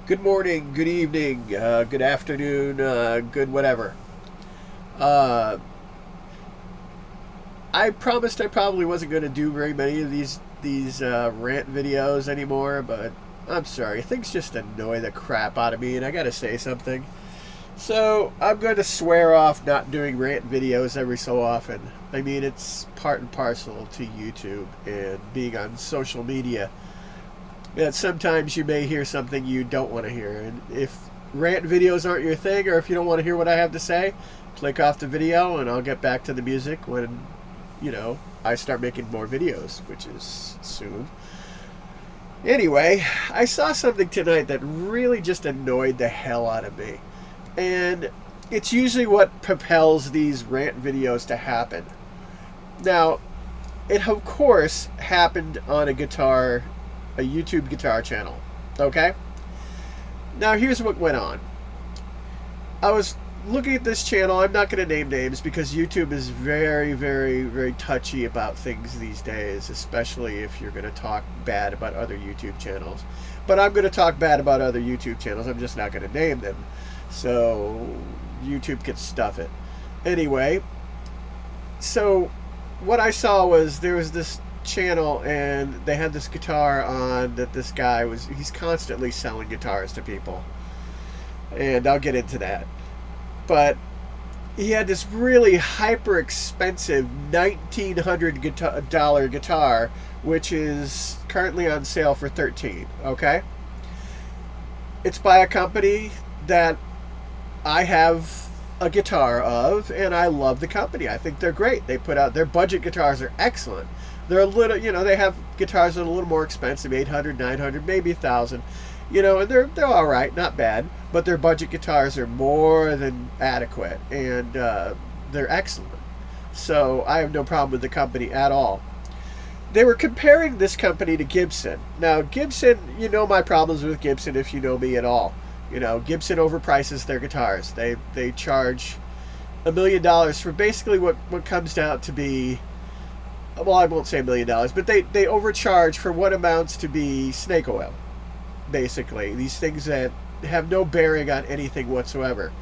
Good morning, good evening, good afternoon, good whatever. Uh, I promised I probably wasn't going to do very many of these rant videos anymore, but I'm sorry. Things just annoy the crap out of me, and I got to say something. So I'm going to swear off not doing rant videos every so often. I mean, it's part and parcel to YouTube and being on social media. That sometimes you may hear something you don't want to hear. And if rant videos aren't your thing, or if you don't want to hear what I have to say, click off the video and I'll get back to the music when, I start making more videos, which is soon. Anyway, I saw something tonight that really just annoyed the hell out of me. And it's usually what propels these rant videos to happen. Now, it of course happened on a YouTube guitar channel. Okay? Now here's what went on. I was looking at this channel. I'm not going to name names because YouTube is very, very, very touchy about things these days, especially if you're going to talk bad about other YouTube channels. But I'm going to talk bad about other YouTube channels. I'm just not going to name them. So YouTube can stuff it. Anyway, so what I saw was there was this channel and they had this guitar on that this guy he's constantly selling guitars to people, and I'll get into that. But he had this really hyper expensive $1,900 guitar, which is currently on sale for 13. Okay, it's by a company that I have a guitar of, and I love the company. I think they're great. They put out their budget guitars are excellent. They're a little, they have guitars that are a little more expensive, 800, 900, maybe 1,000, and they're all right, not bad. But their budget guitars are more than adequate, and they're excellent. So I have no problem with the company at all. They were comparing this company to Gibson. Now, Gibson, you know my problems with Gibson if you know me at all. Gibson overprices their guitars. They charge $1 million for basically what comes down to be, well, I won't say $1 million, but they overcharge for what amounts to be snake oil. Basically, these things that have no bearing on anything whatsoever.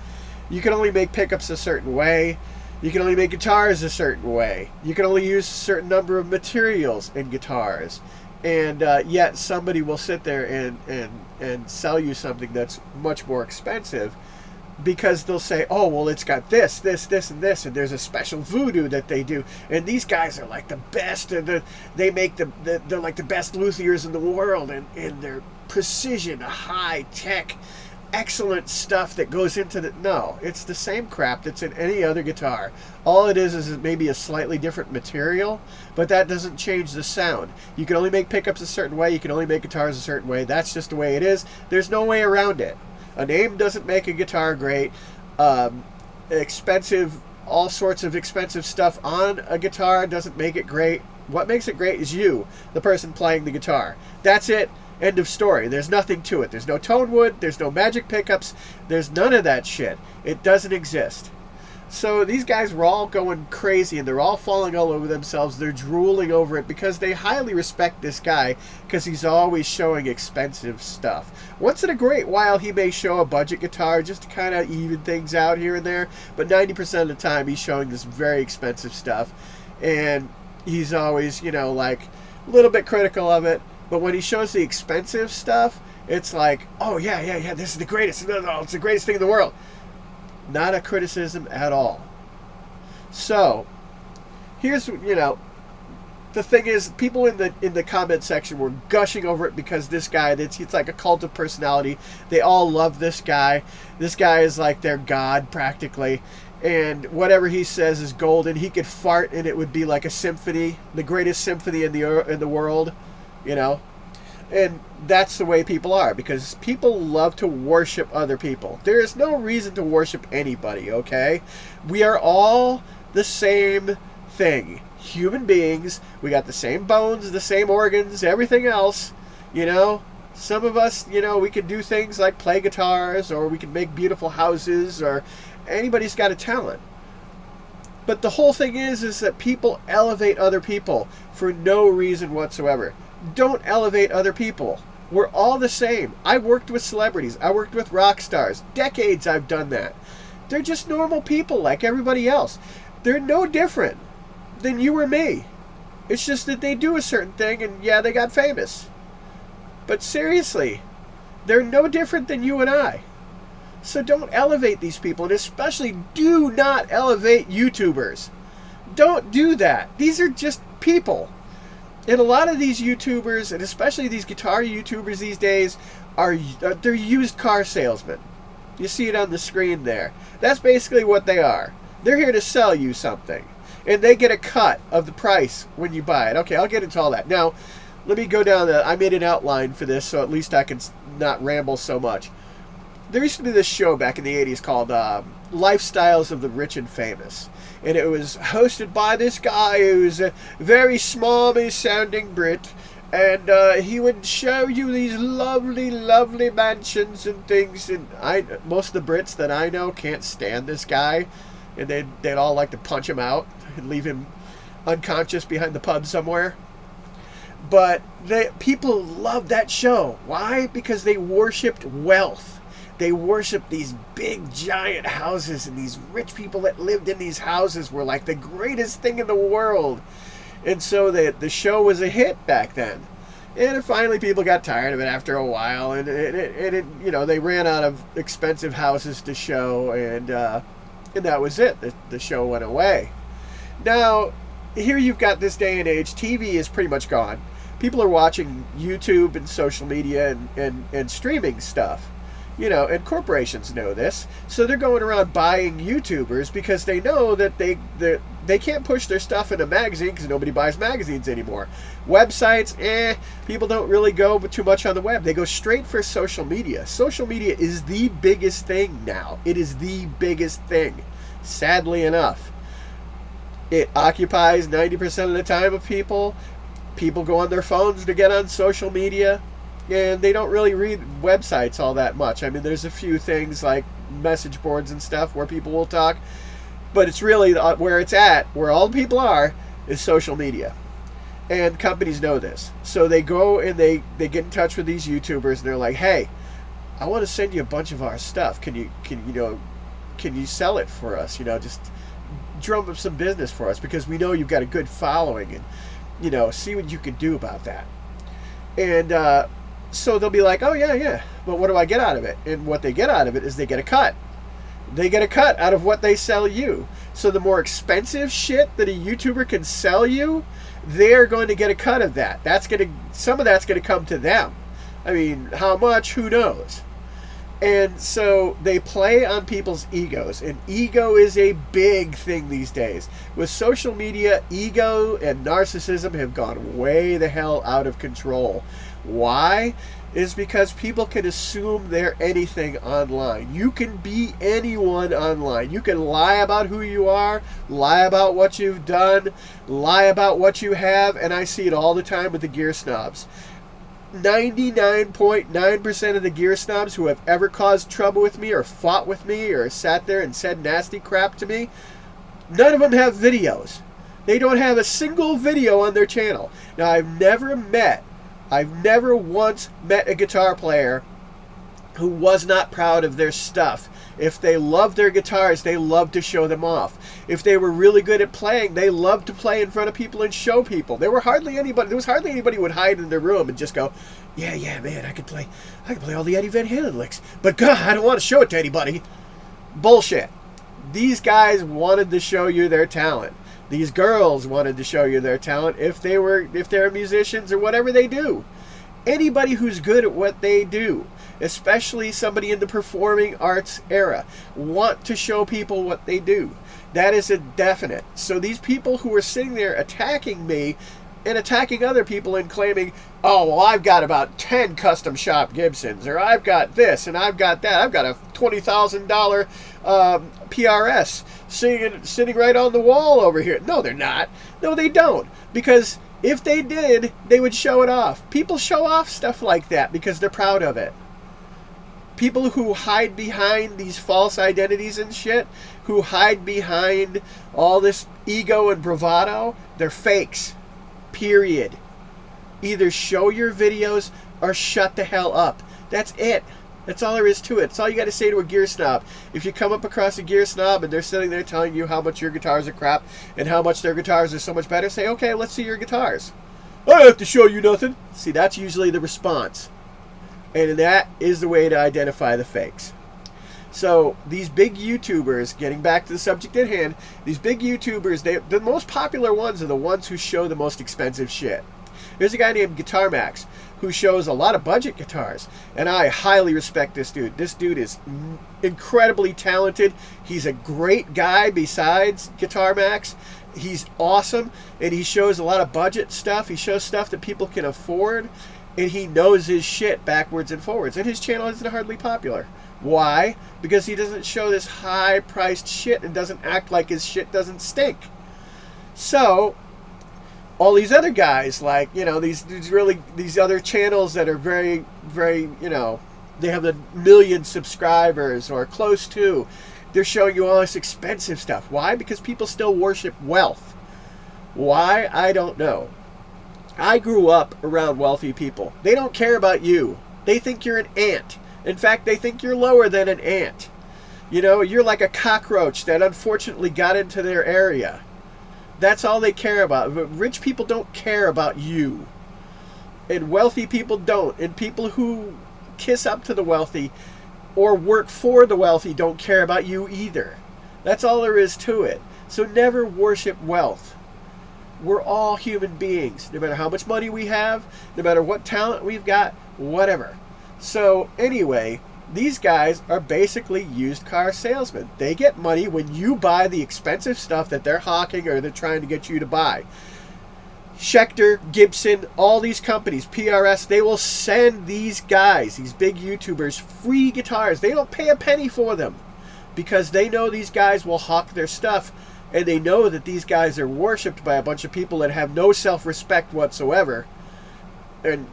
You can only make pickups a certain way. You can only make guitars a certain way. You can only use a certain number of materials in guitars. And yet somebody will sit there and sell you something that's much more expensive because they'll say, oh, well, it's got this, this, this, and this, and there's a special voodoo that they do. And these guys are like the best. They make they're like the best luthiers in the world, and their precision, high tech, excellent stuff that goes into the. No, it's the same crap that's in any other guitar. All it is maybe a slightly different material, but that doesn't change the sound. You can only make pickups a certain way. You can only make guitars a certain way. That's just the way it is. There's no way around it. A name doesn't make a guitar great. Expensive, all sorts of expensive stuff on a guitar doesn't make it great. What makes it great is you, the person playing the guitar. That's it. End of story. There's nothing to it. There's no tone wood. There's no magic pickups. There's none of that shit. It doesn't exist. So these guys were all going crazy, and they're all falling all over themselves. They're drooling over it because they highly respect this guy because he's always showing expensive stuff. Once in a great while, he may show a budget guitar just to kind of even things out here and there, but 90% of the time, he's showing this very expensive stuff, and he's always, like a little bit critical of it. But when he shows the expensive stuff, it's like, oh, yeah, this is the greatest. No, it's the greatest thing in the world. Not a criticism at all. So, here's, the thing is, people in the comment section were gushing over it because this guy, it's like a cult of personality. They all love this guy. This guy is like their god, practically. And whatever he says is golden. He could fart and it would be like a symphony, the greatest symphony in the world. And that's the way people are, because people love to worship other people. There is no reason to worship anybody, okay? We are all the same thing. Human beings. We got the same bones, the same organs, everything else. Some of us, we can do things like play guitars, or we can make beautiful houses, or anybody's got a talent. But the whole thing is that people elevate other people for no reason whatsoever. Don't elevate other people, We're all the same. I worked with celebrities. I worked with rock stars. Decades I've done that. They're just normal people like everybody else. They're no different than you or me. It's just that they do a certain thing and yeah, they got famous. But seriously, they're no different than you and I. So don't elevate these people, and especially do not elevate YouTubers. Don't do that. These are just people. And a lot of these YouTubers, and especially these guitar YouTubers these days, they're used car salesmen. You see it on the screen there. That's basically what they are. They're here to sell you something. And they get a cut of the price when you buy it. Okay, I'll get into all that. Now, let me go down I made an outline for this, so at least I can not ramble so much. There used to be this show back in the 80s called Lifestyles of the Rich and Famous. And it was hosted by this guy who's a very smarmy sounding Brit. And he would show you these lovely, lovely mansions and things. And most of the Brits that I know can't stand this guy. And they'd all like to punch him out and leave him unconscious behind the pub somewhere. But people loved that show. Why? Because they worshipped wealth. They worshiped these big giant houses, and these rich people that lived in these houses were like the greatest thing in the world. And so the show was a hit back then. And finally people got tired of it after a while, and they ran out of expensive houses to show, and that was it. The show went away. Now, here you've got this day and age, TV is pretty much gone. People are watching YouTube and social media and streaming stuff. And corporations know this, so they're going around buying YouTubers because they know that they can't push their stuff in a magazine because nobody buys magazines anymore. Websites, people don't really go too much on the web. They go straight for social media. Social media is the biggest thing now. It is the biggest thing, sadly enough. It occupies 90% of the time of people. People go on their phones to get on social media. And they don't really read websites all that much. I mean, there's a few things like message boards and stuff where people will talk. But it's really where it's at, where all the people are, is social media. And companies know this. So they go and they get in touch with these YouTubers and they're like, hey, I want to send you a bunch of our stuff. Can you sell it for us? Just drum up some business for us because we know you've got a good following and, see what you can do about that. And, so they'll be like, oh, yeah, but what do I get out of it? And what they get out of it is they get a cut. They get a cut out of what they sell you. So the more expensive shit that a YouTuber can sell you, they're going to get a cut of that. Some of that's going to come to them. I mean, how much? Who knows? And so they play on people's egos. And ego is a big thing these days. With social media, ego and narcissism have gone way the hell out of control. Why? Is because people can assume they're anything online. You can be anyone online. You can lie about who you are, lie about what you've done, lie about what you have, and I see it all the time with the gear snobs. 99.9% of the gear snobs who have ever caused trouble with me or fought with me or sat there and said nasty crap to me, none of them have videos. They don't have a single video on their channel. Now, I've never once met a guitar player who was not proud of their stuff. If they loved their guitars, they loved to show them off. If they were really good at playing, they loved to play in front of people and show people. There was hardly anybody who would hide in their room and just go, yeah, man, I can play all the Eddie Van Halen licks. But God, I don't want to show it to anybody. Bullshit. These guys wanted to show you their talent. These girls wanted to show you their talent if they're musicians or whatever they do. Anybody who's good at what they do, especially somebody in the performing arts era, want to show people what they do. That is a definite. So these people who are sitting there attacking me and attacking other people and claiming, oh, well, I've got about 10 custom shop Gibsons, or I've got this and I've got that. I've got a $20,000 PRS sitting right on the wall over here. No, they're not. No, they don't. Because if they did, they would show it off. People show off stuff like that because they're proud of it. People who hide behind these false identities and shit, who hide behind all this ego and bravado, they're fakes. Period. Either show your videos or shut the hell up. That's it. That's all there is to it. That's all you got to say to a gear snob. If you come up across a gear snob and they're sitting there telling you how much your guitars are crap and how much their guitars are so much better, say, okay, let's see your guitars. I don't have to show you nothing. See, that's usually the response. And that is the way to identify the fakes. So these big YouTubers, getting back to the subject at hand, these big YouTubers, the most popular ones are the ones who show the most expensive shit. There's a guy named Guitar Max who shows a lot of budget guitars, and I highly respect this dude. This dude is incredibly talented. He's a great guy besides Guitar Max. He's awesome, and he shows a lot of budget stuff. He shows stuff that people can afford, and he knows his shit backwards and forwards, and his channel isn't hardly popular. Why? Because he doesn't show this high-priced shit and doesn't act like his shit doesn't stink. So all these other guys, like, you know, these other channels that are very, very, you know, they have a million subscribers or close to, they're showing you all this expensive stuff. Why? Because people still worship wealth. Why? I don't know. I grew up around wealthy people. They don't care about you. They think you're an ant. In fact, they think you're lower than an ant. You know, you're like a cockroach that unfortunately got into their area. That's all they care about. But rich people don't care about you. And wealthy people don't. And people who kiss up to the wealthy or work for the wealthy don't care about you either. That's all there is to it. So never worship wealth. We're all human beings. No matter how much money we have, no matter what talent we've got, whatever. So anyway, these guys are basically used car salesmen. They get money when you buy the expensive stuff that they're hawking or they're trying to get you to buy. Schecter, Gibson, all these companies, PRS, they will send these guys, these big YouTubers, free guitars. They don't pay a penny for them because they know these guys will hawk their stuff, and they know that these guys are worshipped by a bunch of people that have no self-respect whatsoever. And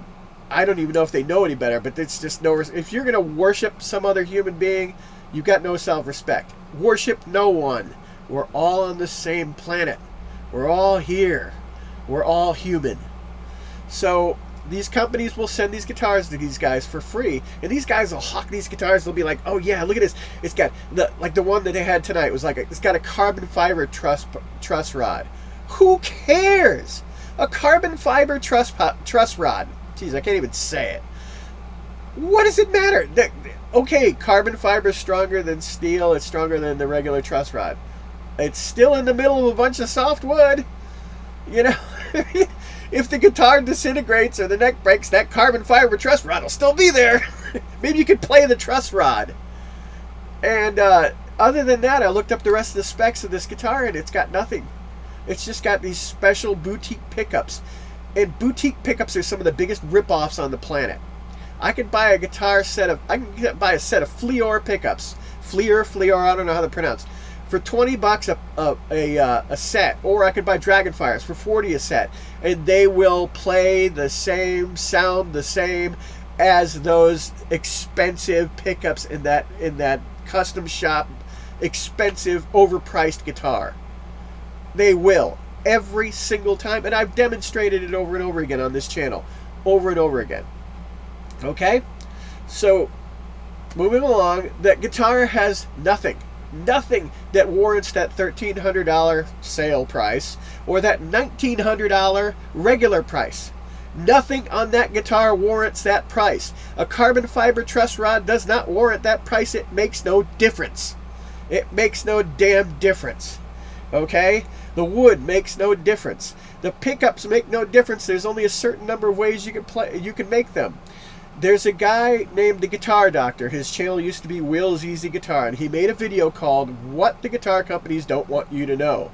I don't even know if they know any better, but it's just no. If you're going to worship some other human being, you've got no self-respect. Worship no one. We're all on the same planet. We're all here. We're all human. So these companies will send these guitars to these guys for free, and these guys will hawk these guitars. They'll be like, "Oh yeah, look at this! It's got the one that they had tonight was it's got a carbon fiber truss rod. Who cares? A carbon fiber truss rod." Jeez, I can't even say it. What does it matter? Okay, carbon fiber is stronger than steel. It's stronger than the regular truss rod. It's still in the middle of a bunch of soft wood. You know, if the guitar disintegrates or the neck breaks, that carbon fiber truss rod will still be there. Maybe you could play the truss rod. And other than that, I looked up the rest of the specs of this guitar, and it's got nothing. It's just got these special boutique pickups. And boutique pickups are some of the biggest rip-offs on the planet. I could buy a set of Fleor pickups. Fleor, I don't know how to pronounce. For $20 a set. Or I could buy Dragonfires for $40 a set. And they will play the same, sound the same as those expensive pickups in that custom shop, expensive, overpriced guitar. They will. Every single time, and I've demonstrated it over and over again on this channel, over and over again. Okay, so moving along, that guitar has nothing that warrants that $1,300 sale price or that $1,900 regular price. Nothing on that guitar warrants that price. A carbon fiber truss rod does not warrant that price. It makes no difference. It makes no damn difference. Okay? The wood makes no difference. The pickups make no difference. There's only a certain number of ways you can make them. There's a guy named the Guitar Doctor. His channel used to be Will's Easy Guitar, and he made a video called What the Guitar Companies Don't Want You to Know.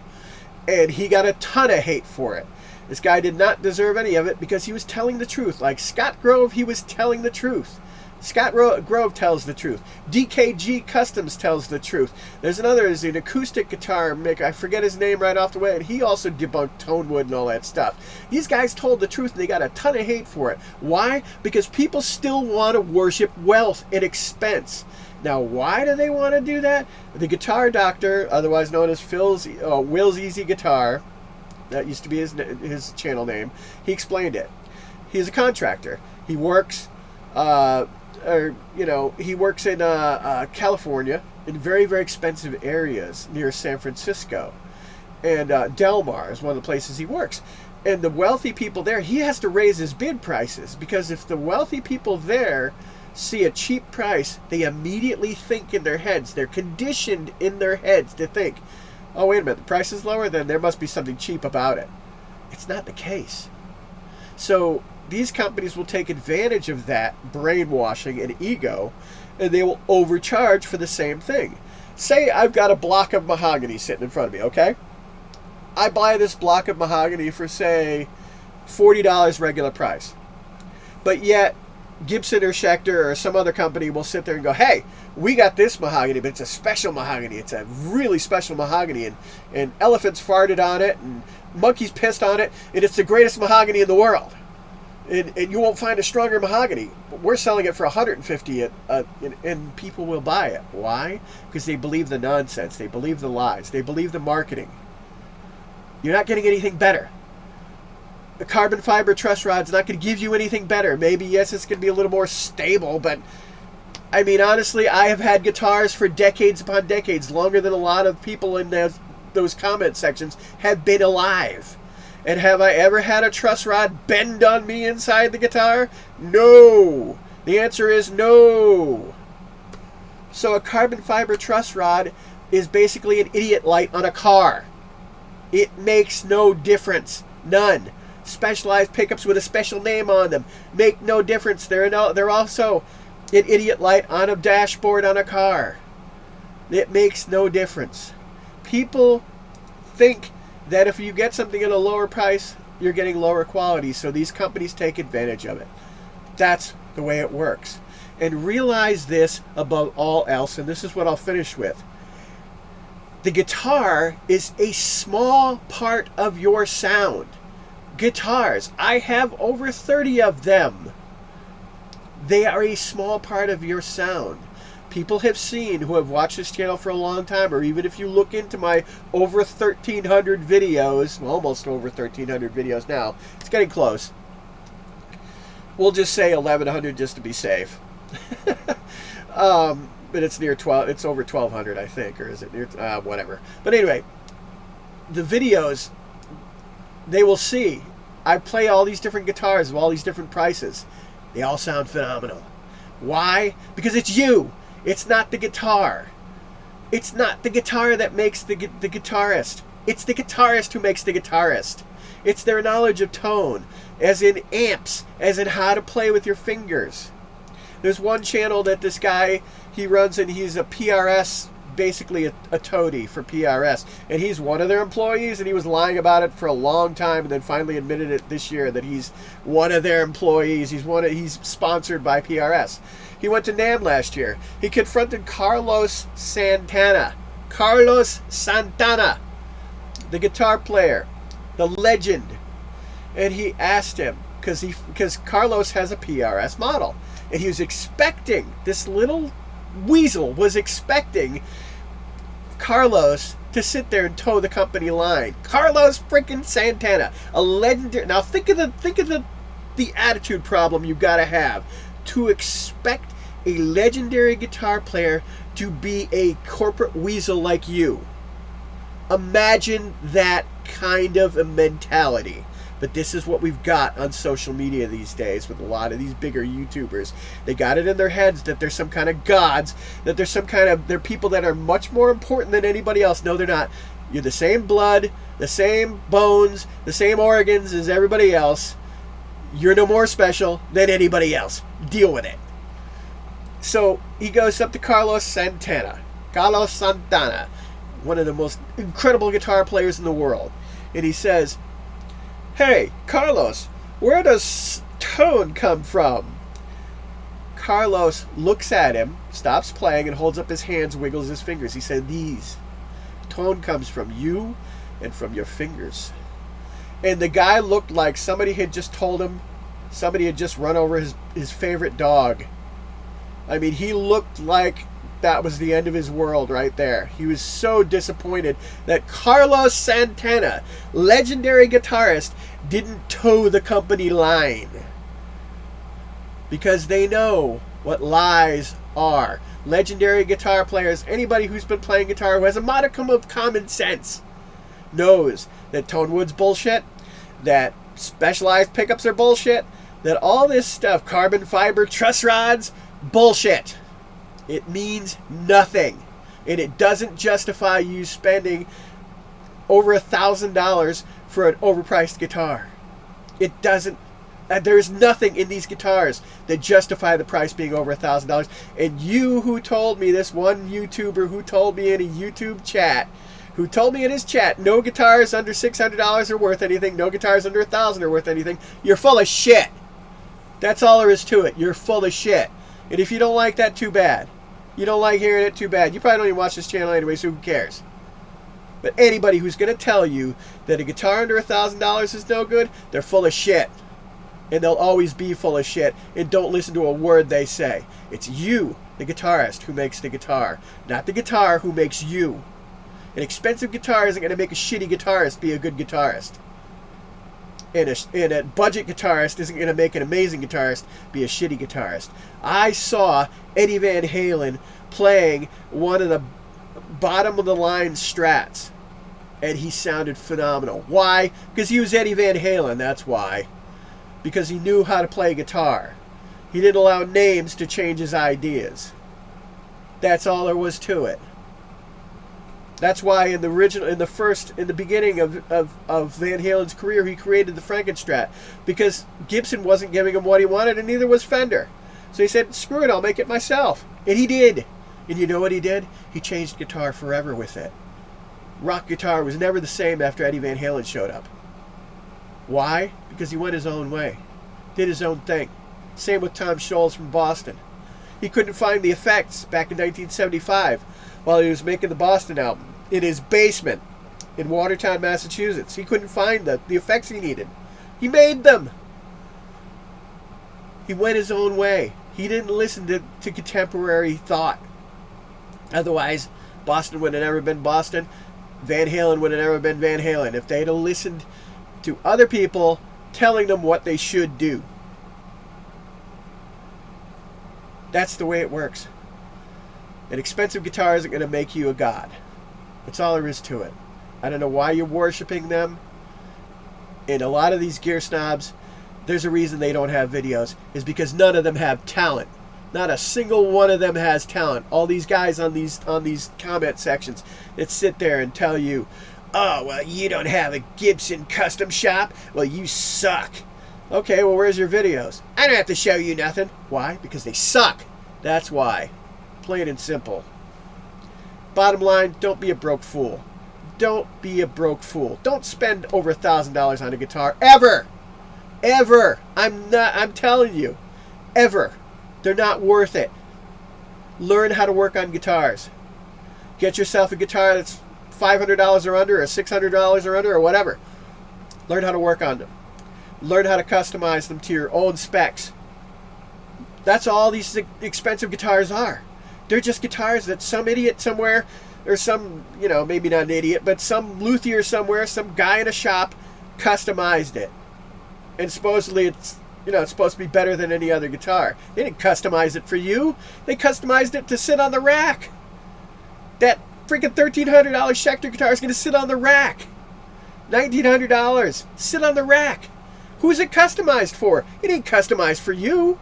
And he got a ton of hate for it. This guy did not deserve any of it because he was telling the truth. Like Scott Grove, he was telling the truth. Scott Grove tells the truth. DKG Customs tells the truth. There's an acoustic guitar maker, I forget his name right off the way, and he also debunked tone wood and all that stuff. These guys told the truth, and they got a ton of hate for it. Why? Because people still want to worship wealth and expense. Now, why do they want to do that? The Guitar Doctor, otherwise known as Will's Easy Guitar, that used to be his channel name, he explained it. He's a contractor. He works, he works in California, in very, very expensive areas near San Francisco. And Del Mar is one of the places he works. And the wealthy people there, he has to raise his bid prices, because if the wealthy people there see a cheap price, they immediately think in their heads, they're conditioned in their heads to think, oh, wait a minute, the price is lower, then there must be something cheap about it. It's not the case. So these companies will take advantage of that brainwashing and ego, and they will overcharge for the same thing. Say I've got a block of mahogany sitting in front of me, okay? I buy this block of mahogany for, say, $40 regular price. But yet, Gibson or Schecter or some other company will sit there and go, hey, we got this mahogany, but it's a special mahogany. It's a really special mahogany, and elephants farted on it, and monkeys pissed on it, and it's the greatest mahogany in the world. And you won't find a stronger mahogany. But we're selling it for $150, and people will buy it. Why? Because they believe the nonsense. They believe the lies. They believe the marketing. You're not getting anything better. A carbon fiber truss rod's not going to give you anything better. Maybe, yes, it's going to be a little more stable, but I mean, honestly, I have had guitars for decades upon decades, longer than a lot of people in those comment sections have been alive. And have I ever had a truss rod bend on me inside the guitar? No. The answer is no. So a carbon fiber truss rod is basically an idiot light on a car. It makes no difference. None. Specialized pickups with a special name on them make no difference. They're also an idiot light on a dashboard on a car. It makes no difference. People think that if you get something at a lower price, you're getting lower quality, so these companies take advantage of it. That's the way it works. And realize this above all else, and this is what I'll finish with. The guitar is a small part of your sound. Guitars, I have over 30 of them. They are a small part of your sound. People have seen, who have watched this channel for a long time, or even if you look into my over 1,300 videos, well, almost over 1,300 videos now, it's getting close. We'll just say 1,100 just to be safe. But it's near 12. It's over 1,200, I think, or is it near? Whatever. But anyway, the videos, they will see I play all these different guitars of all these different prices. They all sound phenomenal. Why? Because it's you. It's not the guitar. It's not the guitar that makes the guitarist. It's the guitarist who makes the guitarist. It's their knowledge of tone, as in amps, as in how to play with your fingers. There's one channel that this guy, he runs, and he's a PRS, basically a toady for PRS. And he's one of their employees, and he was lying about it for a long time, and then finally admitted it this year that he's one of their employees. He's sponsored by PRS. He went to NAMM last year. He confronted Carlos Santana. Carlos Santana, the guitar player, the legend. And he asked him, because Carlos has a PRS model. And he was expecting, this little weasel was expecting Carlos to sit there and toe the company line. Carlos freaking Santana, a legendary. Now think of the attitude problem you've got to have to expect a legendary guitar player to be a corporate weasel like you. Imagine that kind of a mentality. But this is what we've got on social media these days with a lot of these bigger YouTubers. They got it in their heads that they're some kind of gods, that they're people that are much more important than anybody else. No, they're not. You're the same blood, the same bones, the same organs as everybody else. You're no more special than anybody else. Deal with it. So he goes up to Carlos Santana, one of the most incredible guitar players in the world. And he says, "Hey, Carlos, where does tone come from?" Carlos looks at him, stops playing, and holds up his hands, wiggles his fingers. He said, "These. Tone comes from you and from your fingers." And the guy looked like somebody had just told him, somebody had just run over his favorite dog. I mean, he looked like that was the end of his world right there. He was so disappointed that Carlos Santana, legendary guitarist, didn't toe the company line. because they know what lies are. Legendary guitar players, anybody who's been playing guitar who has a modicum of common sense, knows that tone wood's bullshit, that specialized pickups are bullshit, that all this stuff, carbon fiber truss rods, bullshit. It means nothing. And it doesn't justify you spending over $1,000 for an overpriced guitar. It doesn't. There's nothing in these guitars that justify the price being over $1,000. And you who told me, this one YouTuber who told me in a YouTube chat, who told me in his chat, no guitars under $600 are worth anything, no guitars under $1,000 are worth anything, you're full of shit. That's all there is to it. You're full of shit. And if you don't like that, too bad. You don't like hearing it, too bad. You probably don't even watch this channel anyway, so who cares? But anybody who's going to tell you that a guitar under $1,000 is no good, they're full of shit. And they'll always be full of shit. And don't listen to a word they say. It's you, the guitarist, who makes the guitar, not the guitar who makes you. An expensive guitar isn't going to make a shitty guitarist be a good guitarist. And a budget guitarist isn't going to make an amazing guitarist be a shitty guitarist. I saw Eddie Van Halen playing one of the bottom of the line Strats, and he sounded phenomenal. Why? Because he was Eddie Van Halen, that's why. Because he knew how to play guitar. He didn't allow names to change his ideas. That's all there was to it. That's why in the beginning of Van Halen's career, he created the Frankenstrat, because Gibson wasn't giving him what he wanted, and neither was Fender. So he said, screw it, I'll make it myself. And he did. And you know what he did? He changed guitar forever with it. Rock guitar was never the same after Eddie Van Halen showed up. Why? Because he went his own way. Did his own thing. Same with Tom Scholz from Boston. He couldn't find the effects back in 1975 while he was making the Boston album in his basement in Watertown, Massachusetts. He couldn't find the effects he needed. He made them. He went his own way. He didn't listen to contemporary thought. Otherwise, Boston would have never been Boston. Van Halen would have never been Van Halen if they'd have listened to other people telling them what they should do. That's the way it works. An expensive guitar isn't going to make you a god. That's all there is to it. I don't know why you're worshiping them. And a lot of these gear snobs, there's a reason they don't have videos, is because none of them have talent. Not a single one of them has talent. All these guys on these comment sections that sit there and tell you, oh, well, you don't have a Gibson custom shop? Well, you suck. Okay, well, where's your videos? I don't have to show you nothing. Why? Because they suck. That's why. Plain and simple. Bottom line, don't be a broke fool. Don't be a broke fool. Don't spend over $1,000 on a guitar. Ever. Ever. I'm telling you. Ever. They're not worth it. Learn how to work on guitars. Get yourself a guitar that's $500 or under, or $600 or under, or whatever. Learn how to work on them. Learn how to customize them to your own specs. That's all these expensive guitars are. They're just guitars that some idiot somewhere, or some, maybe not an idiot, but some luthier somewhere, some guy in a shop customized it. And supposedly it's supposed to be better than any other guitar. They didn't customize it for you. They customized it to sit on the rack. That freaking $1,300 Schecter guitar is going to sit on the rack. $1,900. Sit on the rack. Who's it customized for? It ain't customized for you.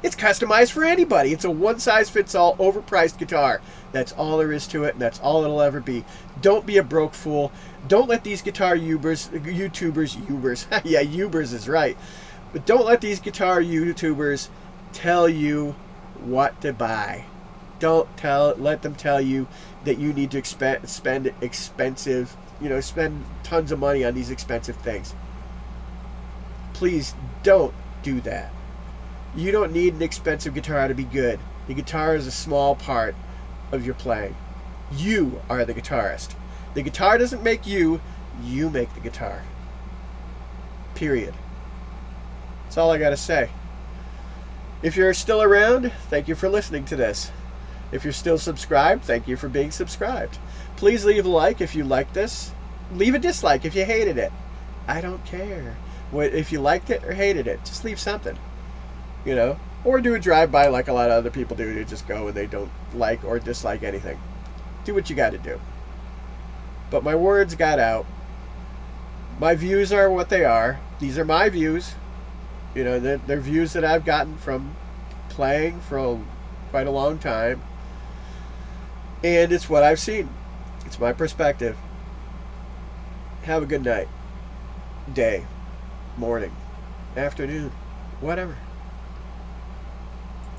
It's customized for anybody. It's a one-size-fits-all overpriced guitar. That's all there is to it, and that's all it'll ever be. Don't be a broke fool. Don't let these guitar YouTubers, yeah, Ubers is right. But don't let these guitar YouTubers tell you what to buy. Let them tell you that you need to spend expensive, spend tons of money on these expensive things. Please don't do that. You don't need an expensive guitar to be good. The guitar is a small part of your playing. You are the guitarist. The guitar doesn't make you, you make the guitar. Period. That's all I gotta say. If you're still around, thank you for listening to this. If you're still subscribed, thank you for being subscribed. Please leave a like if you like this. Leave a dislike if you hated it. I don't care. If you liked it or hated it, just leave something. you know, or do a drive-by like a lot of other people do. They just go and they don't like or dislike anything. Do what you got to do. But my words got out. My views are what they are. These are my views. You know, they're views that I've gotten from playing for quite a long time. And it's what I've seen. It's my perspective. Have a good night, day, morning, afternoon, whatever.